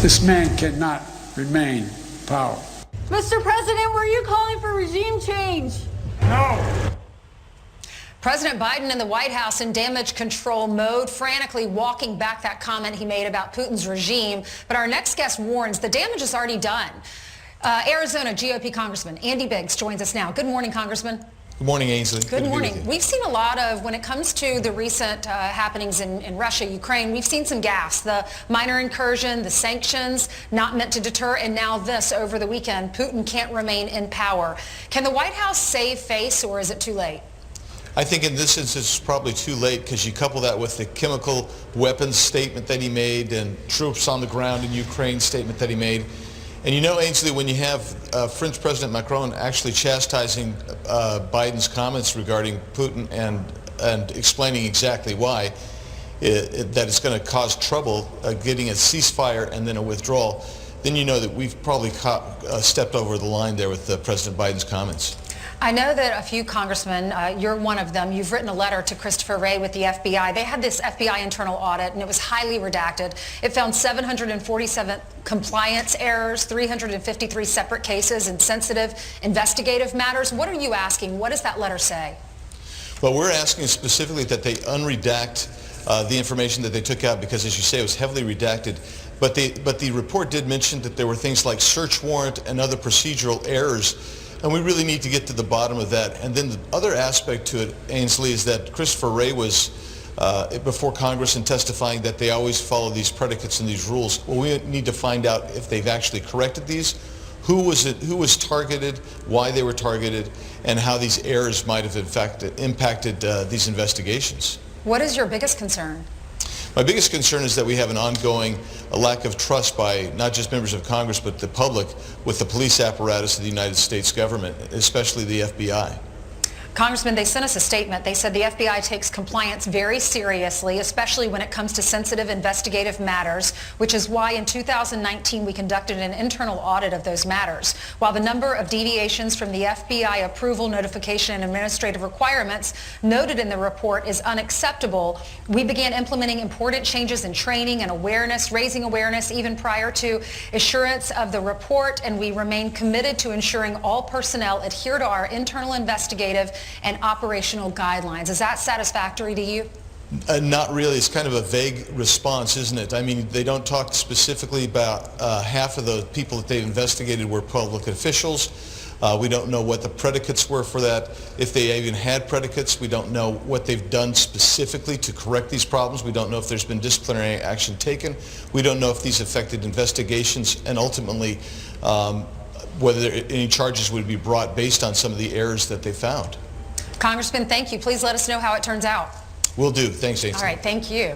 This man cannot remain in power. Mr. President, were you calling for regime change? No. President Biden in the White House in damage control mode, frantically walking back that comment he made about Putin's regime. But our next guest warns the damage is already done. Arizona GOP Congressman Andy Biggs joins us now. Good morning, Congressman. Good morning, Ainsley. Good morning. We've seen a lot of, when it comes to the recent happenings in Russia, Ukraine, we've seen some gaffes. The minor incursion, the sanctions, not meant to deter, and now this over the weekend. Putin can't remain in power. Can the White House save face, or is it too late? I think in this instance it's probably too late, because you couple that with the chemical weapons statement that he made and troops on the ground in Ukraine statement that he made. And you know, Ainsley, when you have French President Macron actually chastising Biden's comments regarding Putin and explaining exactly why, that it's going to cause trouble getting a ceasefire and then a withdrawal, then you know that we've probably stepped over the line there with President Biden's comments. I know that a few congressmen, you're one of them, you've written a letter to Christopher Wray with the FBI. They had this FBI internal audit, and it was highly redacted. It found 747 compliance errors, 353 separate cases, and sensitive investigative matters. What are you asking? What does that letter say? Well, we're asking specifically that they unredact the information that they took out, because, as you say, it was heavily redacted. But the report did mention that there were things like search warrant and other procedural errors. And we really need to get to the bottom of that. And then the other aspect to it, Ainsley, is that Christopher Wray was before Congress and testifying that they always follow these predicates and these rules. Well, we need to find out if they've actually corrected these, who was targeted, why they were targeted, and how these errors might have in fact impacted these investigations. What is your biggest concern? My biggest concern is that we have an ongoing lack of trust by not just members of Congress, but the public with the police apparatus of the United States government, especially the FBI. Congressman, they sent us a statement. They said the FBI takes compliance very seriously, especially when it comes to sensitive investigative matters, which is why in 2019 we conducted an internal audit of those matters. While the number of deviations from the FBI approval, notification, and administrative requirements noted in the report is unacceptable, we began implementing important changes in training and awareness, raising awareness even prior to assurance of the report, and we remain committed to ensuring all personnel adhere to our internal investigative and operational guidelines. Is that satisfactory to you? Not really. It's kind of a vague response, isn't it? I mean, they don't talk specifically about half of the people that they investigated were public officials. We don't know what the predicates were for that. If they even had predicates, we don't know what they've done specifically to correct these problems. We don't know if there's been disciplinary action taken. We don't know if these affected investigations, and ultimately whether any charges would be brought based on some of the errors that they found. Congressman, thank you. Please let us know how it turns out. Will do. Thanks, Ainsley. All right, thank you.